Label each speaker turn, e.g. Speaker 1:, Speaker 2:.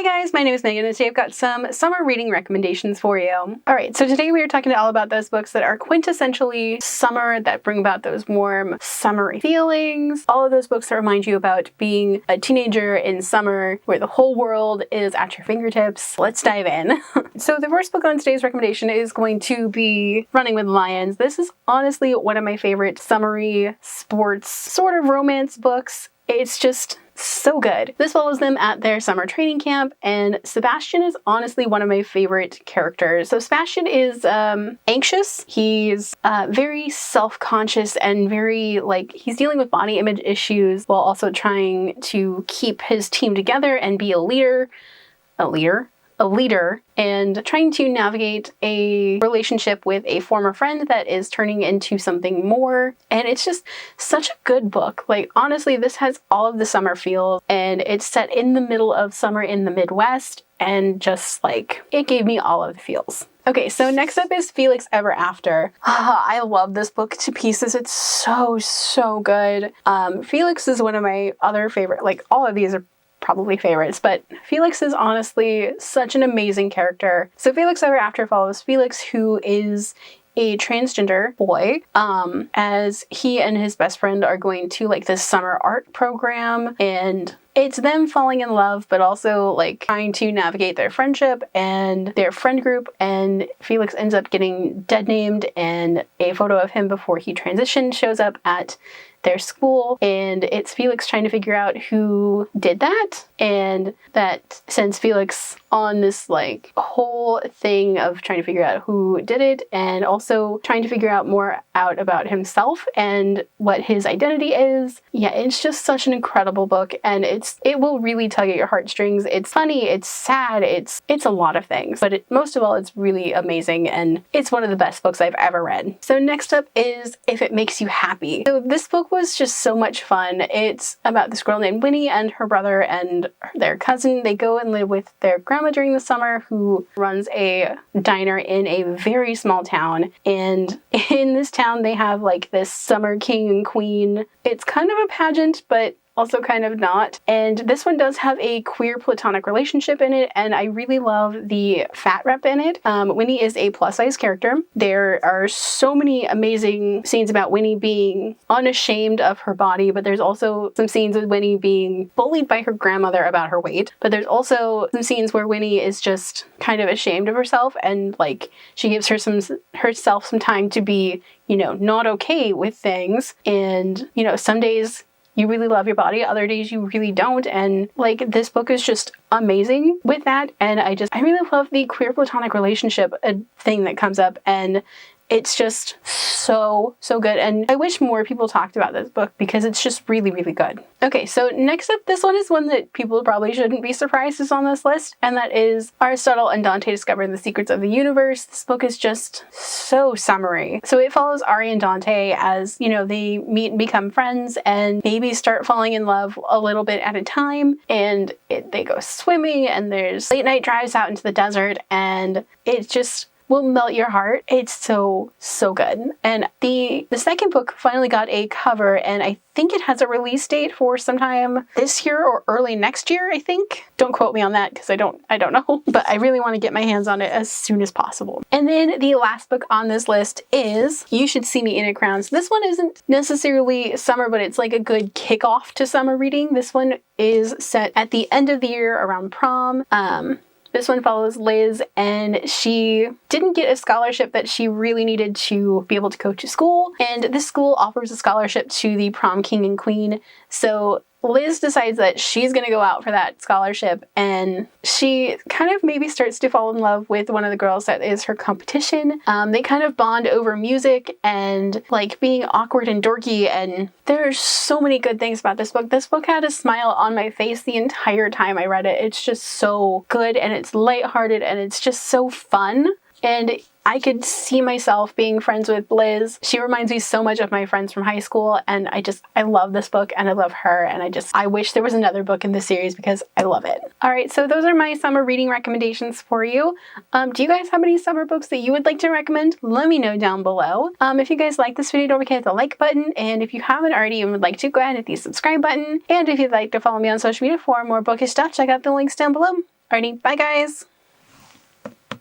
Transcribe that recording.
Speaker 1: Hi guys, my name is Megan and today I've got some summer reading recommendations for you. Alright, so today we are talking all about those books that are quintessentially summer, that bring about those warm, summery feelings. All of those books that remind you about being a teenager in summer where the whole world is at your fingertips. Let's dive in. So the first book on today's recommendation is going to be Running with Lions. This is honestly one of my favorite summery sports sort of romance books. It's just so good. This follows them at their summer training camp, and Sebastian is honestly one of my favorite characters. So Sebastian is anxious. He's very self-conscious and very he's dealing with body image issues while also trying to keep his team together and be a leader, and trying to navigate a relationship with a former friend that is turning into something more. And it's just such a good book. Honestly, this has all of the summer feels, and it's set in the middle of summer in the Midwest, and just it gave me all of the feels. Okay, so next up is Felix Ever After. I love this book to pieces. It's so good. Felix is one of my other favorite, all of these are probably favorites, but Felix is honestly such an amazing character. So Felix Ever After follows Felix, who is a transgender boy, as he and his best friend are going to this summer art program, and it's them falling in love, but also trying to navigate their friendship and their friend group. And Felix ends up getting dead named, and a photo of him before he transitioned shows up at their school, and it's Felix trying to figure out who did that, and that sends Felix on this whole thing of trying to figure out who did it, and also trying to figure out more out about himself and what his identity is. Yeah, it's just such an incredible book, and it will really tug at your heartstrings. It's funny, it's sad, it's a lot of things, but most of all, it's really amazing, and it's one of the best books I've ever read. So next up is If It Makes You Happy. So this book was just so much fun. It's about this girl named Winnie and her brother and their cousin. They go and live with their grandma during the summer, who runs a diner in a very small town. And in this town, they have this summer king and queen. It's kind of a pageant, but also kind of not. And this one does have a queer platonic relationship in it, and I really love the fat rep in it. Winnie is a plus-size character. There are so many amazing scenes about Winnie being unashamed of her body, but there's also some scenes with Winnie being bullied by her grandmother about her weight. But there's also some scenes where Winnie is just kind of ashamed of herself, and she gives herself some time to be, not okay with things. And, some days you really love your body, other days you really don't, and this book is just amazing with that. And I really love the queer platonic relationship thing that comes up, and it's just so good, and I wish more people talked about this book because it's just really good. Okay, so next up, this one is one that people probably shouldn't be surprised is on this list, and that is Aristotle and Dante Discover the Secrets of the Universe. This book is just so summery. So it follows Ari and Dante as, they meet and become friends and maybe start falling in love a little bit at a time, and they go swimming, and there's late night drives out into the desert, and it just will melt your heart. It's so good. And the second book finally got a cover, and I think it has a release date for sometime this year or early next year, I think. Don't quote me on that because I don't know, but I really want to get my hands on it as soon as possible. And then the last book on this list is You Should See Me in a Crown. So this one isn't necessarily summer, but it's a good kickoff to summer reading. This one is set at the end of the year around prom. This one follows Liz, and she didn't get a scholarship that she really needed to be able to go to school, and this school offers a scholarship to the prom king and queen. So Liz decides that she's going to go out for that scholarship, and she kind of maybe starts to fall in love with one of the girls that is her competition. They kind of bond over music and being awkward and dorky, and there's so many good things about this book. This book had a smile on my face the entire time I read it. It's just so good, and it's lighthearted, and it's just so fun. And I could see myself being friends with Liz. She reminds me so much of my friends from high school, and I love this book, and I love her, and I wish there was another book in this series because I love it. Alright, so those are my summer reading recommendations for you. Do you guys have any summer books that you would like to recommend? Let me know down below. If you guys like this video, don't forget to hit the like button, and if you haven't already and would like to, go ahead and hit the subscribe button. And if you'd like to follow me on social media for more bookish stuff, check out the links down below. Alrighty, bye guys!